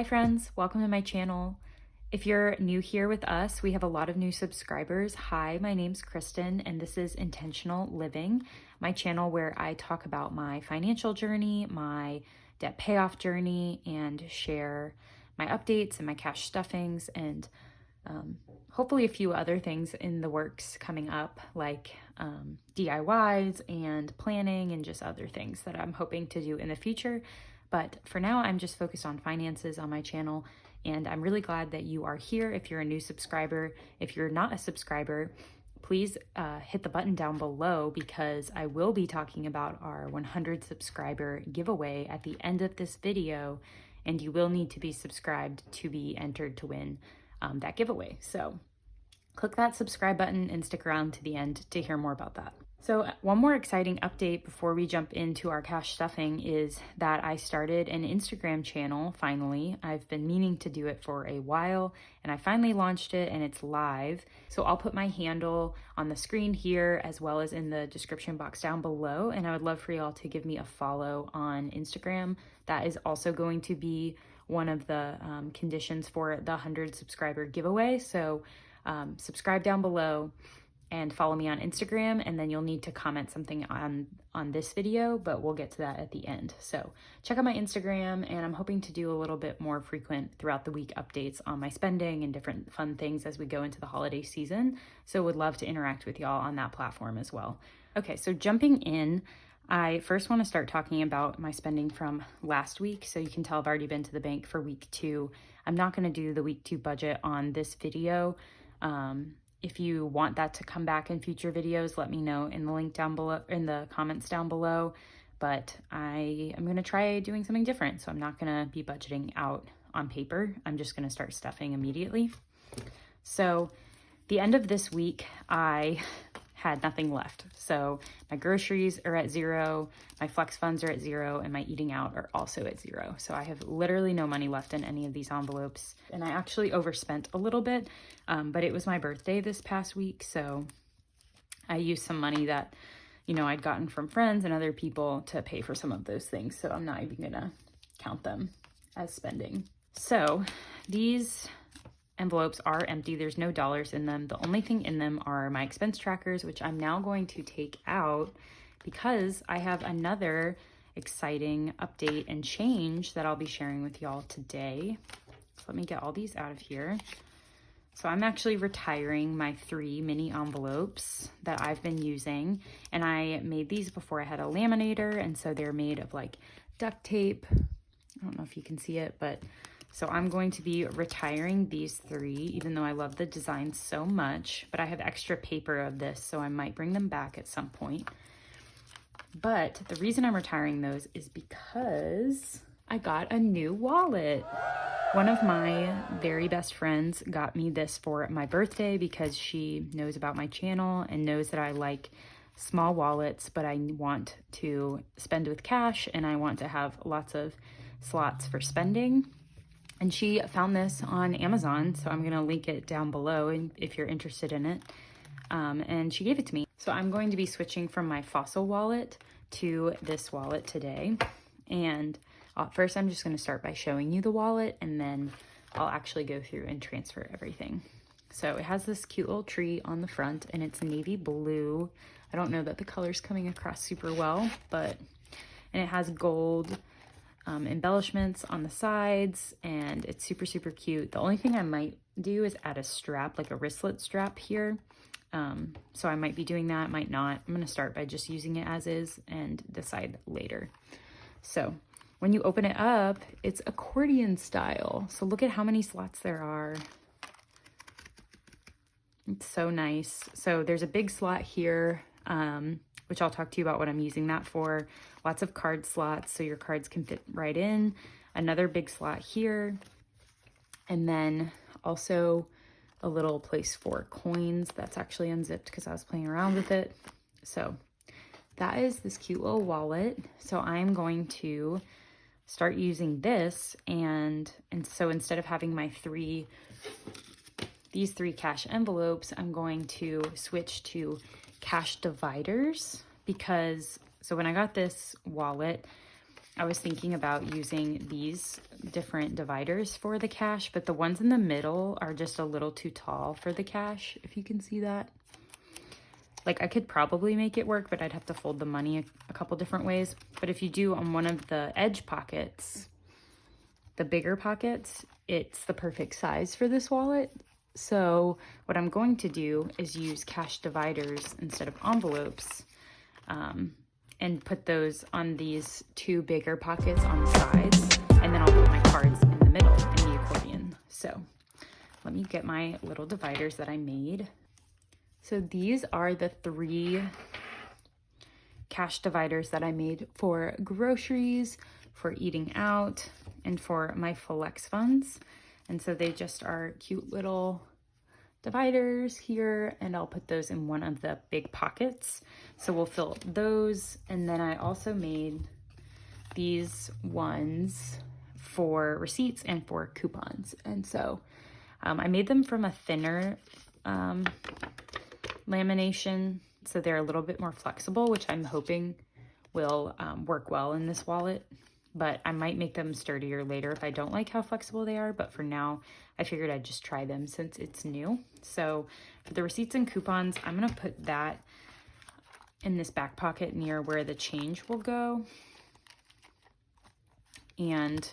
Hi friends, welcome to my channel. If you're new here with us, we have a lot of new subscribers. Hi, my name's Kristen and this is Intentional Living, my channel where I talk about my financial journey, my debt payoff journey, and share my updates and my cash stuffings and hopefully a few other things in the works coming up, like DIYs and planning and just other things that I'm hoping to do in the future. But for now, I'm just focused on finances on my channel, and I'm really glad that you are here. If you're a new subscriber, if you're not a subscriber, please hit the button down below because I will be talking about our 100 subscriber giveaway at the end of this video, and you will need to be subscribed to be entered to win that giveaway. So click that subscribe button and stick around to the end to hear more about that. So one more exciting update before we jump into our cash stuffing is that I started an Instagram channel finally. I've been meaning to do it for a while and I finally launched it and it's live. So I'll put my handle on the screen here as well as in the description box down below, and I would love for y'all to give me a follow on Instagram. That is also going to be one of the conditions for the 100 subscriber giveaway. So subscribe down below and follow me on Instagram, and then you'll need to comment something on this video, but we'll get to that at the end. So check out my Instagram, and I'm hoping to do a little bit more frequent throughout the week updates on my spending and different fun things as we go into the holiday season. So would love to interact with y'all on that platform as well. Okay, so jumping in, I first want to start talking about my spending from last week. So you can tell I've already been to the bank for week 2. I'm not going to do the week 2 budget on this video. If you want that to come back in future videos, let me know in the link down below, in the comments down below. But I am going to try doing something different. So I'm not going to be budgeting out on paper. I'm just going to start stuffing immediately. So the end of this week, I had nothing left. So my groceries are at 0, my flex funds are at 0, and my eating out are also at 0. So I have literally no money left in any of these envelopes. And I actually overspent a little bit, but it was my birthday this past week. So I used some money that, you know, I'd gotten from friends and other people to pay for some of those things. So I'm not even gonna count them as spending. So these envelopes are empty. There's no dollars in them. The only thing in them are my expense trackers, which I'm now going to take out because I have another exciting update and change that I'll be sharing with y'all today. So let me get all these out of here. So I'm actually retiring my 3 mini envelopes that I've been using, and I made these before I had a laminator, and so they're made of like duct tape. I don't know if you can see it, but so I'm going to be retiring these 3, even though I love the design so much, but I have extra paper of this, so I might bring them back at some point. But the reason I'm retiring those is because I got a new wallet. One of my very best friends got me this for my birthday because she knows about my channel and knows that I like small wallets, but I want to spend with cash and I want to have lots of slots for spending. And she found this on Amazon, so I'm gonna link it down below if you're interested in it. And she gave it to me. So I'm going to be switching from my Fossil wallet to this wallet today. And first I'm just gonna start by showing you the wallet, and then I'll actually go through and transfer everything. So it has this cute little tree on the front, and it's navy blue. I don't know that the color's coming across super well, and it has gold embellishments on the sides, and it's super, super cute. The only thing I might do is add a strap, like a wristlet strap here. So I might be doing that, might not. I'm gonna start by just using it as is and decide later. So when you open it up, it's accordion style. So look at how many slots there are. It's so nice. So there's a big slot here, which I'll talk to you about what I'm using that for. Lots of card slots, so your cards can fit right in. Another big slot here. And then also a little place for coins that's actually unzipped because I was playing around with it. So that is this cute little wallet. So I'm going to start using this, and so instead of having my these 3 cash envelopes, I'm going to switch to cash dividers because, so when I got this wallet, I was thinking about using these different dividers for the cash, but the ones in the middle are just a little too tall for the cash, if you can see that. Like, I could probably make it work, but I'd have to fold the money a couple different ways. But if you do on one of the edge pockets, the bigger pockets, it's the perfect size for this wallet. So what I'm going to do is use cash dividers instead of envelopes, and put those on these two bigger pockets on the sides. And then I'll put my cards in the middle in the accordion. So let me get my little dividers that I made. So these are the 3 cash dividers that I made for groceries, for eating out, and for my flex funds. And so they just are cute little dividers here, and I'll put those in one of the big pockets. So we'll fill those. And then I also made these ones for receipts and for coupons. And so I made them from a thinner lamination, so they're a little bit more flexible, which I'm hoping will work well in this wallet. But I might make them sturdier later if I don't like how flexible they are. But for now, I figured I'd just try them since it's new. So for the receipts and coupons, I'm gonna put that in this back pocket near where the change will go. And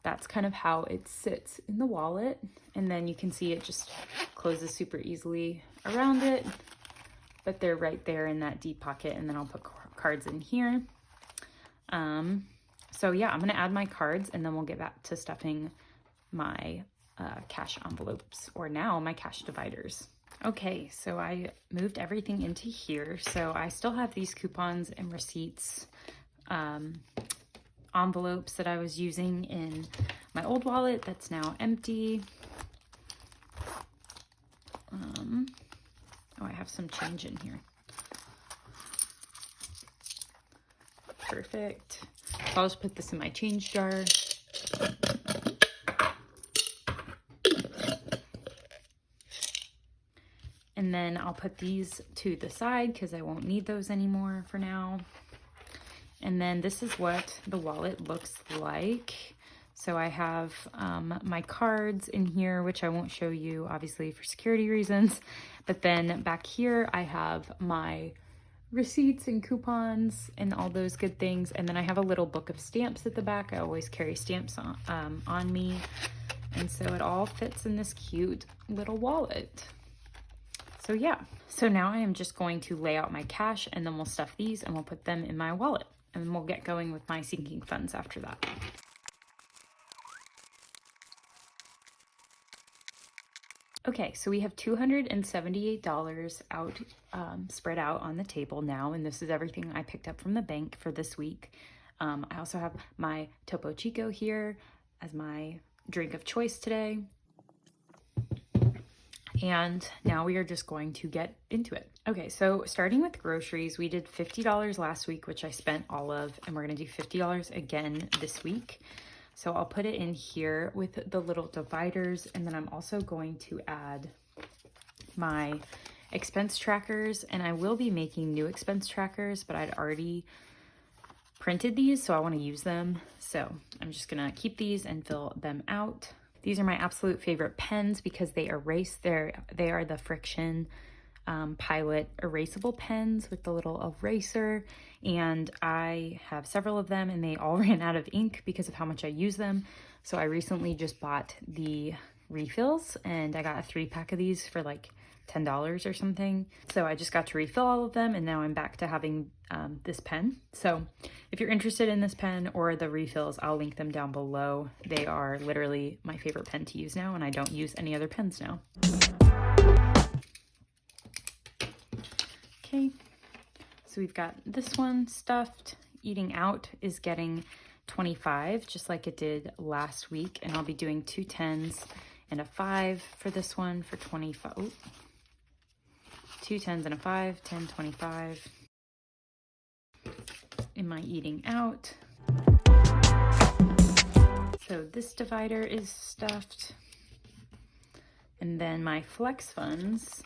that's kind of how it sits in the wallet. And then you can see it just closes super easily around it, but they're right there in that deep pocket. And then I'll put cards in here. So yeah, I'm gonna add my cards and then we'll get back to stuffing my cash envelopes, or now my cash dividers. Okay, so I moved everything into here. So I still have these coupons and receipts envelopes that I was using in my old wallet that's now empty. Oh, I have some change in here. Perfect. So I'll just put this in my change jar. And then I'll put these to the side because I won't need those anymore for now. And then this is what the wallet looks like. So I have my cards in here, which I won't show you obviously for security reasons. But then back here I have my receipts and coupons and all those good things. And then I have a little book of stamps at the back. I always carry stamps on me. And so it all fits in this cute little wallet. So yeah, so now I am just going to lay out my cash and then we'll stuff these and we'll put them in my wallet. And we'll get going with my sinking funds after that. Okay, so we have $278 out, spread out on the table now, and this is everything I picked up from the bank for this week. I also have my Topo Chico here as my drink of choice today. And now we are just going to get into it. Okay, so starting with groceries, we did $50 last week, which I spent all of, and we're gonna do $50 again this week. So I'll put it in here with the little dividers, and then I'm also going to add my expense trackers, and I will be making new expense trackers, but I'd already printed these, so I wanna use them. So I'm just gonna keep these and fill them out. These are my absolute favorite pens because they erase. They are the Friction Pilot erasable pens with the little eraser, and I have several of them and they all ran out of ink because of how much I use them. So I recently just bought the refills and I got a 3-pack of these for like $10 or something. So I just got to refill all of them and now I'm back to having this pen. So if you're interested in this pen or the refills, I'll link them down below. They are literally my favorite pen to use now and I don't use any other pens now. Okay, so we've got this one stuffed. Eating out is getting 25, just like it did last week. And I'll be doing 2 10s and a 5 for this one for 25. Oh, 2 10s and a 5, 10, 25 in my eating out. So this divider is stuffed. And then my flex funds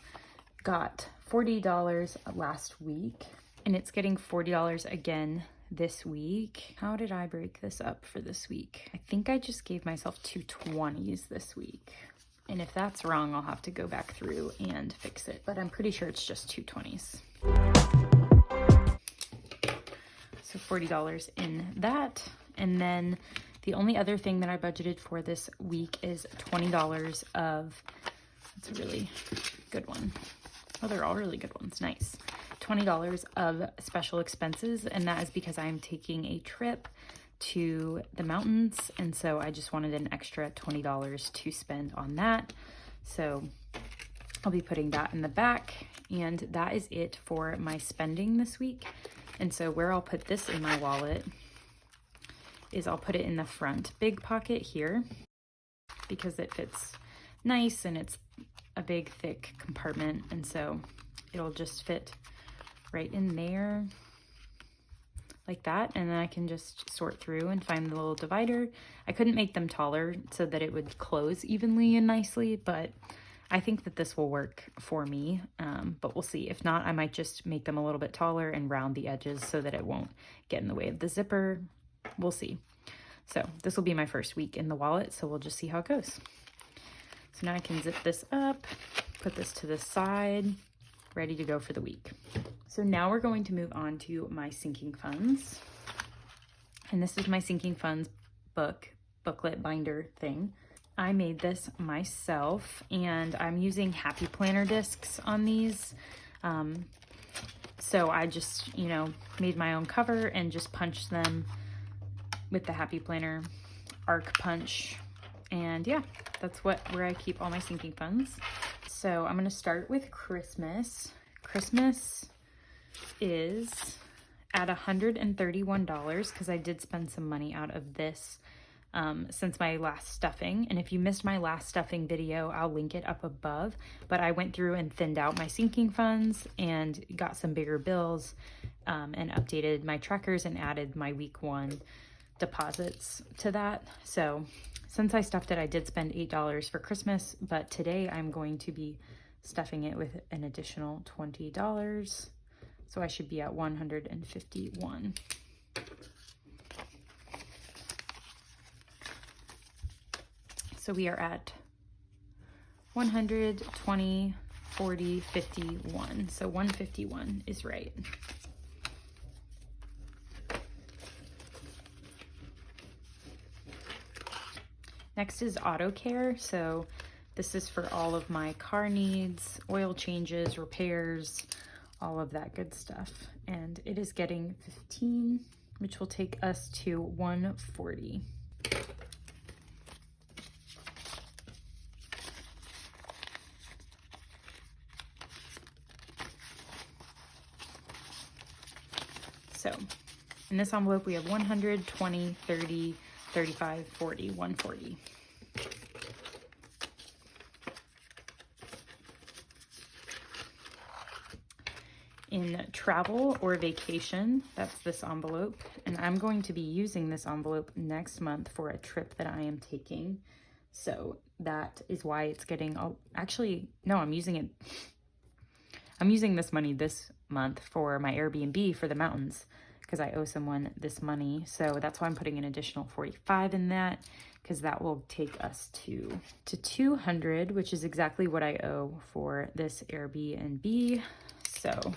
got $40 last week, and it's getting $40 again this week. How did I break this up for this week? I think I just gave myself 2 20s this week. And if that's wrong, I'll have to go back through and fix it. But I'm pretty sure it's just 2 20s. So $40 in that. And then the only other thing that I budgeted for this week is $20 of, that's a really good one. Oh, they're all really good ones. Nice. $20 of special expenses. And that is because I'm taking a trip to the mountains. And so I just wanted an extra $20 to spend on that. So I'll be putting that in the back. And that is it for my spending this week. And so where I'll put this in my wallet is I'll put it in the front big pocket here because it fits nice and it's a big thick compartment, and so it'll just fit right in there like that, and then I can just sort through and find the little divider. I couldn't make them taller so that it would close evenly and nicely, but I think that this will work for me, but we'll see. If not, I might just make them a little bit taller and round the edges so that it won't get in the way of the zipper. We'll see. So this will be my first week in the wallet, so we'll just see how it goes. So now I can zip this up, put this to the side, ready to go for the week. So now we're going to move on to my sinking funds. And this is my sinking funds booklet binder thing. I made this myself, and I'm using Happy Planner discs on these. So I just, made my own cover and just punched them with the Happy Planner arc punch. And yeah, that's where I keep all my sinking funds. So I'm going to start with Christmas. Christmas is at $131 because I did spend some money out of this since my last stuffing. And if you missed my last stuffing video, I'll link it up above. But I went through and thinned out my sinking funds and got some bigger bills and updated my trackers and added my week 1 deposits to that. So since I stuffed it, I did spend $8 for Christmas, but today I'm going to be stuffing it with an additional $20. So I should be at $151. So we are at 120, 40, 51. So 151 is right. Next is auto care. So this is for all of my car needs, oil changes, repairs, all of that good stuff. And it is getting 15, which will take us to 140. So in this envelope, we have 100, 20, 30, 35, 40, 140. In travel or vacation, that's this envelope. And I'm going to be using this envelope next month for a trip that I am taking. So that is why it's getting, actually, no, I'm using this money this month for my Airbnb for the mountains because I owe someone this money. So that's why I'm putting an additional 45 in that, because that will take us to 200, which is exactly what I owe for this Airbnb. So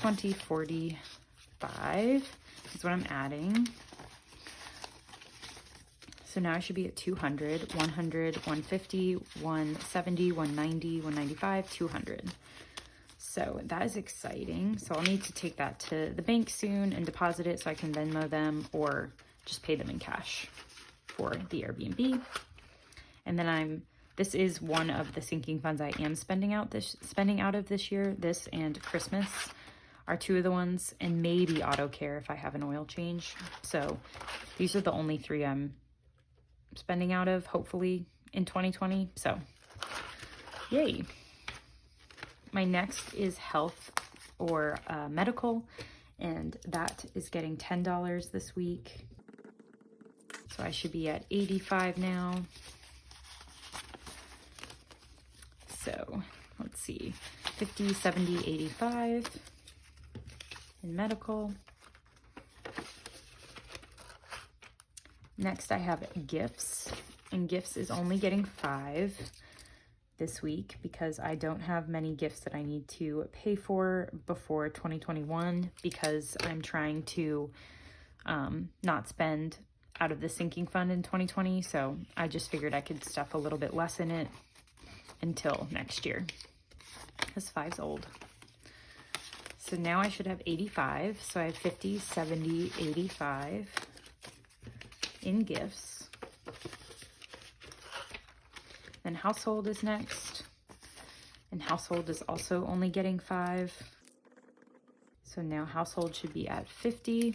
20, 45 is what I'm adding. So now I should be at 200, 100, 150, 170, 190, 195, 200. So that is exciting. So I'll need to take that to the bank soon and deposit it so I can Venmo them or just pay them in cash for the Airbnb. And then this is one of the sinking funds I am spending out of this year. This and Christmas are two of the ones, and maybe auto care if I have an oil change. So these are the only 3 I'm spending out of, hopefully, in 2020. So yay. My next is health or medical, and that is getting $10 this week. So I should be at 85 now. So let's see, 50, 70, 85 in medical. Next I have gifts, and gifts is only getting 5 this week because I don't have many gifts that I need to pay for before 2021 because I'm trying to not spend out of the sinking fund in 2020. So I just figured I could stuff a little bit less in it until next year. This 5's old. So now I should have 85. So I have 50, 70, 85 in gifts. Then household is next. And household is also only getting 5. So now household should be at 50.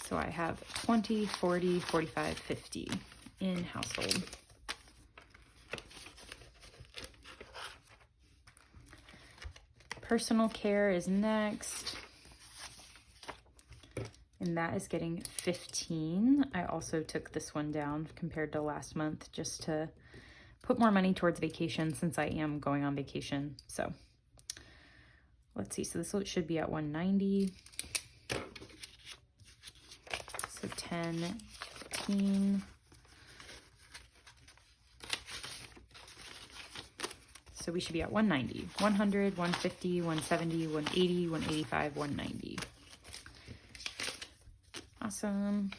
So I have 20, 40, 45, 50 in household. Personal care is next, and that is getting 15. I also took this one down compared to last month just to put more money towards vacation since I am going on vacation. So let's see, so this should be at 190. So 10, 15. So we should be at 190, 100, 150, 170, 180, 185, 190. Awesome.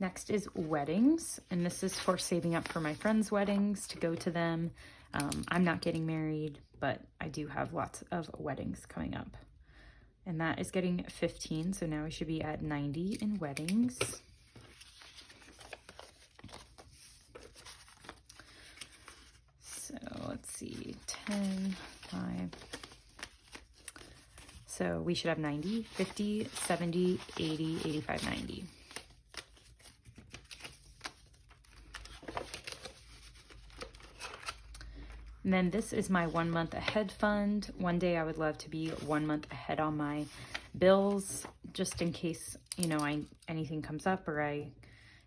Next is weddings, and this is for saving up for my friends' weddings to go to them. I'm not getting married, but I do have lots of weddings coming up. And that is getting 15, so now we should be at 90 in weddings. So let's see, 10, 5. So we should have 90, 50, 70, 80, 85, 90. And then this is my 1 month ahead fund. One day I would love to be 1 month ahead on my bills, just in case, you know, anything comes up or I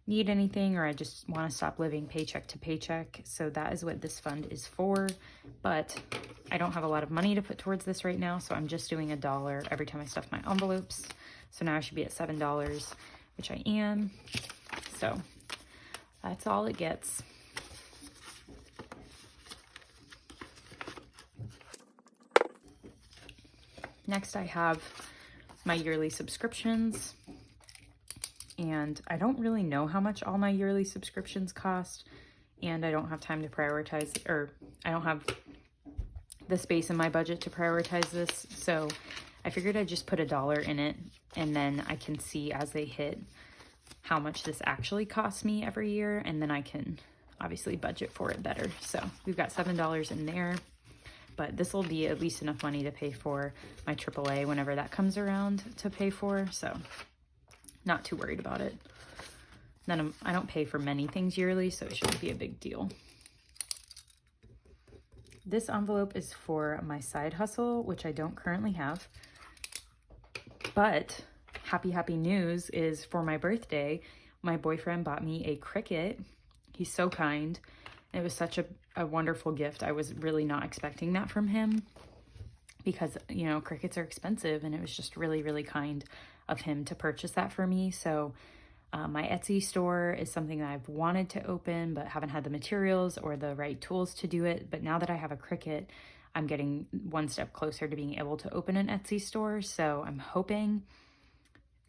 need anything, or I just want to stop living paycheck to paycheck. So that is what this fund is for. But I don't have a lot of money to put towards this right now, so I'm just doing $1 every time I stuff my envelopes. So now I should be at $7, which I am. So that's all it gets. Next I have my yearly subscriptions, and I don't really know how much all my yearly subscriptions cost, and I don't have time to prioritize, or I don't have the space in my budget to prioritize this, so I figured I'd just put $1 in it, and then I can see as they hit how much this actually costs me every year, and then I can obviously budget for it better. So we've got $7 in there. But this will be at least enough money to pay for my AAA whenever that comes around to pay for. So not too worried about it. Then I don't pay for many things yearly, so it shouldn't be a big deal. This envelope is for my side hustle, which I don't currently have. But happy news is for my birthday, my boyfriend bought me a Cricut. He's so kind. It was such a wonderful gift. I was really not expecting that from him because, you know, Cricuts are expensive, and it was just really kind of him to purchase that for me. So my Etsy store is something that I've wanted to open but haven't had the materials or the right tools to do it. But now that I have a Cricut, I'm getting one step closer to being able to open an Etsy store. So I'm hoping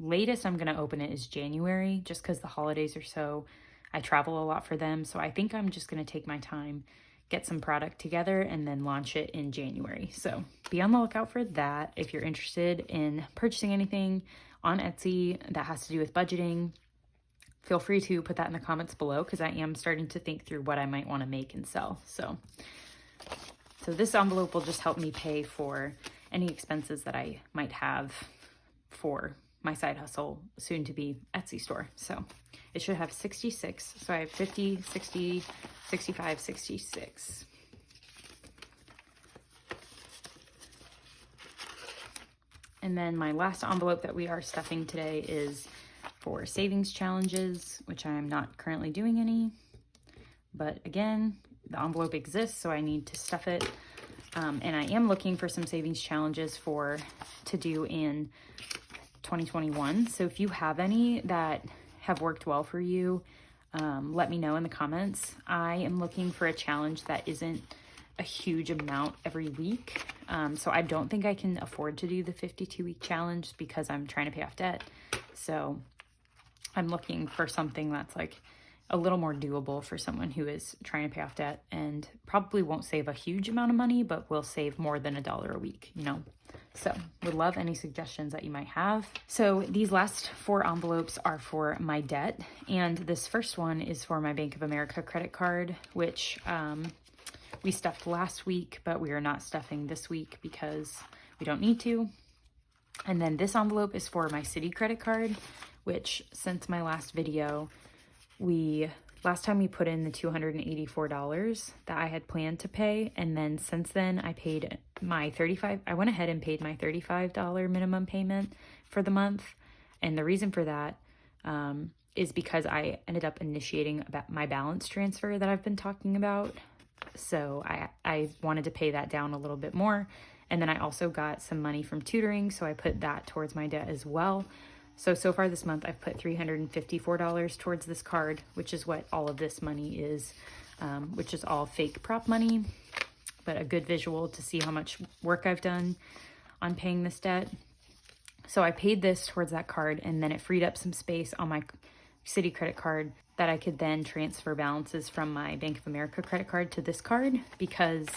latest I'm going to open it is January, just because the holidays are so... I travel a lot for them, so I think I'm just going to take my time, get some product together, and then launch it in January. So be on the lookout for that. If you're interested in purchasing anything on Etsy that has to do with budgeting, feel free to put that in the comments below, because I am starting to think through what I might want to make and sell. So this envelope will just help me pay for any expenses that I might have for my side hustle, soon to be Etsy store. So it should have 66. So I have 50, 60, 65, 66. And then my last envelope that we are stuffing today is for savings challenges, which I am not currently doing any. But again, the envelope exists, so I need to stuff it. And I am looking for some savings challenges to do in 2021. So if you have any that have worked well for you, let me know in the comments. I am looking for a challenge that isn't a huge amount every week. So I don't think I can afford to do the 52-week challenge because I'm trying to pay off debt. So I'm looking for something that's like a little more doable for someone who is trying to pay off debt and probably won't save a huge amount of money, but will save more than $1 a week, you know? So would love any suggestions that you might have. So these last 4 envelopes are for my debt. And this first one is for my Bank of America credit card, which we stuffed last week, but we are not stuffing this week because we don't need to. And then this envelope is for my Citi credit card, which since my last video, last time we put in the $284 that I had planned to pay. And then since then I paid I went ahead and paid my $35 minimum payment for the month. And the reason for that is because I ended up initiating my balance transfer that I've been talking about. So I wanted to pay that down a little bit more. And then I also got some money from tutoring, so I put that towards my debt as well. So far this month, I've put $354 towards this card, which is what all of this money is, which is all fake prop money, but a good visual to see how much work I've done on paying this debt. So I paid this towards that card, and then it freed up some space on my Citi credit card that I could then transfer balances from my Bank of America credit card to this card because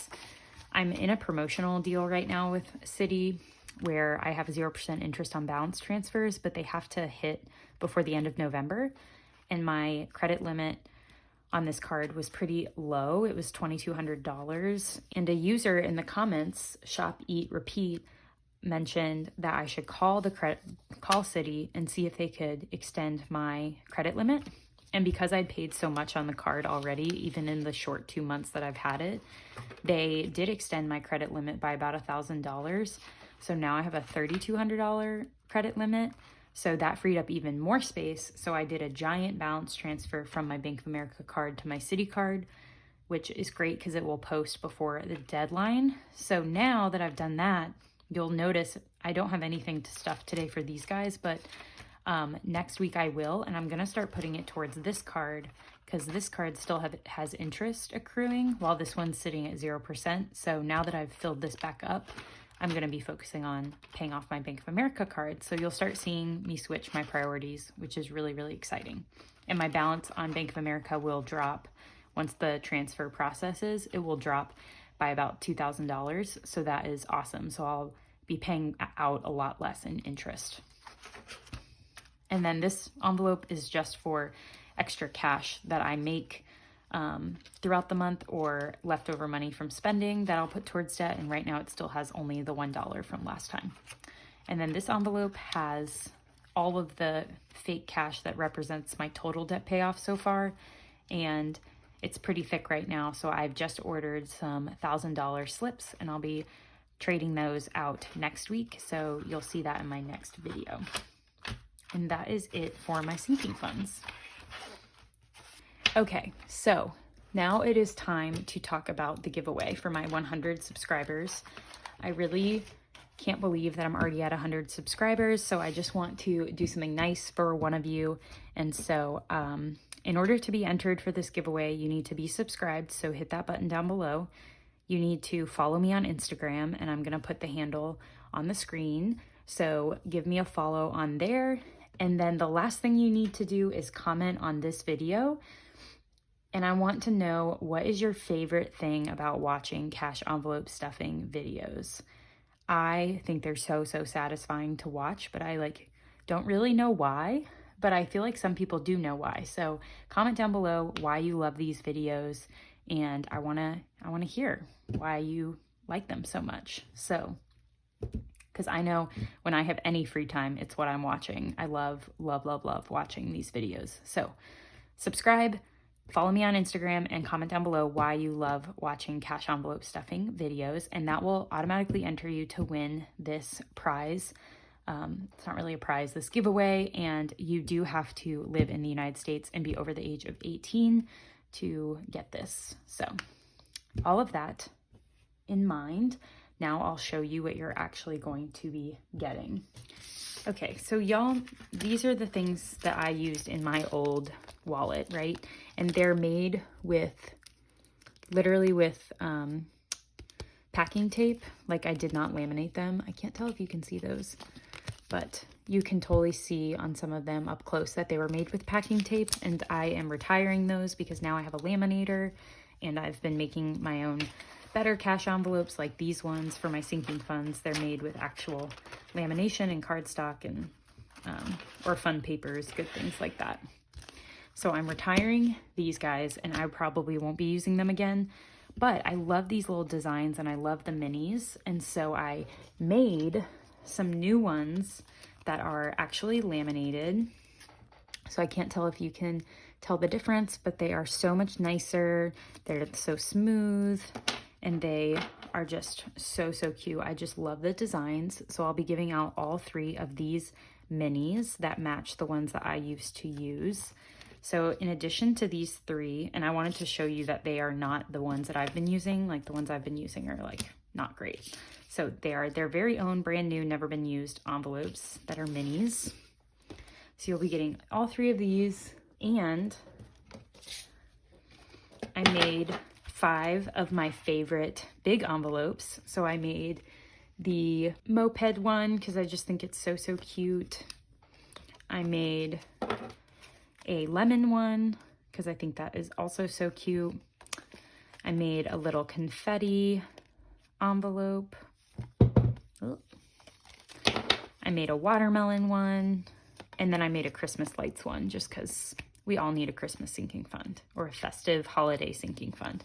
I'm in a promotional deal right now with Citi where I have 0% interest on balance transfers, but they have to hit before the end of November. And my credit limit on this card was pretty low. It was $2,200. And a user in the comments, Shop, Eat, Repeat, mentioned that I should call Citi and see if they could extend my credit limit. And because I'd paid so much on the card already, even in the short 2 months that I've had it, they did extend my credit limit by about $1,000. So now I have a $3,200 credit limit. So that freed up even more space. So I did a giant balance transfer from my Bank of America card to my Citi card, which is great because it will post before the deadline. So now that I've done that, you'll notice I don't have anything to stuff today for these guys, but next week I will, and I'm going to start putting it towards this card because this card still has interest accruing while this one's sitting at 0%. So now that I've filled this back up, I'm going to be focusing on paying off my Bank of America card. So you'll start seeing me switch my priorities, which is really, really exciting. And my balance on Bank of America will drop once the transfer processes. It will drop by about $2,000. So that is awesome. So I'll be paying out a lot less in interest. And then this envelope is just for extra cash that I make throughout the month or leftover money from spending that I'll put towards debt. And right now it still has only the $1 from last time. And then this envelope has all of the fake cash that represents my total debt payoff so far. And it's pretty thick right now. So I've just ordered some $1,000 slips and I'll be trading those out next week. So you'll see that in my next video. And that is it for my sinking funds. Okay, so now it is time to talk about the giveaway for my 100 subscribers. I really can't believe that I'm already at 100 subscribers, so I just want to do something nice for one of you. And so in order to be entered for this giveaway, you need to be subscribed, so hit that button down below. You need to follow me on Instagram, and I'm going to put the handle on the screen. So give me a follow on there. And then the last thing you need to do is comment on this video. And I want to know, what is your favorite thing about watching cash envelope stuffing videos? I think they're so satisfying to watch, but I don't really know why, but I feel like some people do know why. So comment down below why you love these videos, and I want to hear why you like them so much. So, because I know when I have any free time, it's what I'm watching. I love watching these videos. So subscribe, follow me on Instagram, and comment down below why you love watching cash envelope stuffing videos, and that will automatically enter you to win this prize. It's not really a prize, this giveaway, and you do have to live in the United States and be over the age of 18 to get this. So all of that in mind. Now I'll show you what you're actually going to be getting. Okay, so y'all, these are the things that I used in my old wallet, right? And they're made with, literally with packing tape. Like, I did not laminate them. I can't tell if you can see those, but you can totally see on some of them up close that they were made with packing tape, and I am retiring those because now I have a laminator, and I've been making my own better cash envelopes like these ones for my sinking funds. They're made with actual lamination and cardstock and or fun papers, good things like that. So I'm retiring these guys, and I probably won't be using them again, but I love these little designs and I love the minis. And so I made some new ones that are actually laminated. So I can't tell if you can tell the difference, but they are so much nicer. They're so smooth and they are just so cute. I just love the designs. So I'll be giving out all 3 of these minis that match the ones that I used to use. So in addition to these 3, and I wanted to show you that they are not the ones that I've been using. Like, the ones I've been using are like not great. So they are their very own brand new, never been used envelopes that are minis. So you'll be getting all 3 of these, and I made 5 of my favorite big envelopes. So I made the moped one because I just think it's so cute. I made a lemon one because I think that is also so cute. I made a little confetti envelope. Oh. I made a watermelon one, and then I made a Christmas lights one just because we all need a Christmas sinking fund or a festive holiday sinking fund.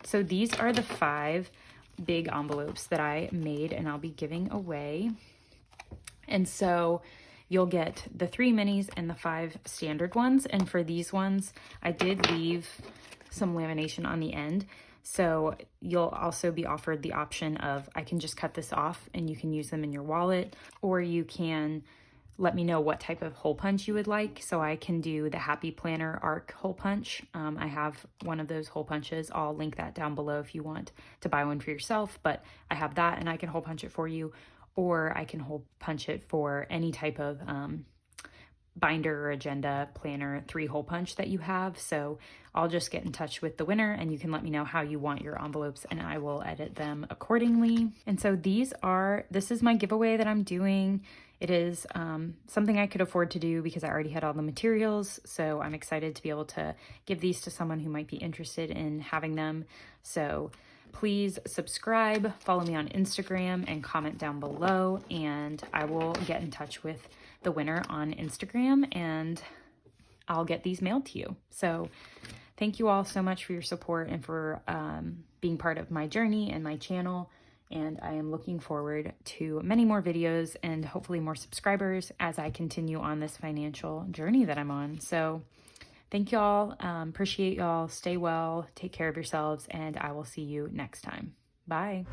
So these are the 5 big envelopes that I made and I'll be giving away. And so you'll get the 3 minis and the 5 standard ones. And for these ones, I did leave some lamination on the end. So you'll also be offered the option of, I can just cut this off and you can use them in your wallet, or you can let me know what type of hole punch you would like. So I can do the Happy Planner Arc hole punch. I have one of those hole punches. I'll link that down below if you want to buy one for yourself, but I have that and I can hole punch it for you, or I can hole punch it for any type of binder or agenda planner 3-hole punch that you have. So I'll just get in touch with the winner and you can let me know how you want your envelopes and I will edit them accordingly. And so this is my giveaway that I'm doing. It is something I could afford to do because I already had all the materials. So I'm excited to be able to give these to someone who might be interested in having them. So please subscribe, follow me on Instagram, and comment down below, and I will get in touch with the winner on Instagram and I'll get these mailed to you. So thank you all so much for your support and for being part of my journey and my channel. And I am looking forward to many more videos and hopefully more subscribers as I continue on this financial journey that I'm on. So thank y'all. Appreciate y'all. Stay well. Take care of yourselves. And I will see you next time. Bye.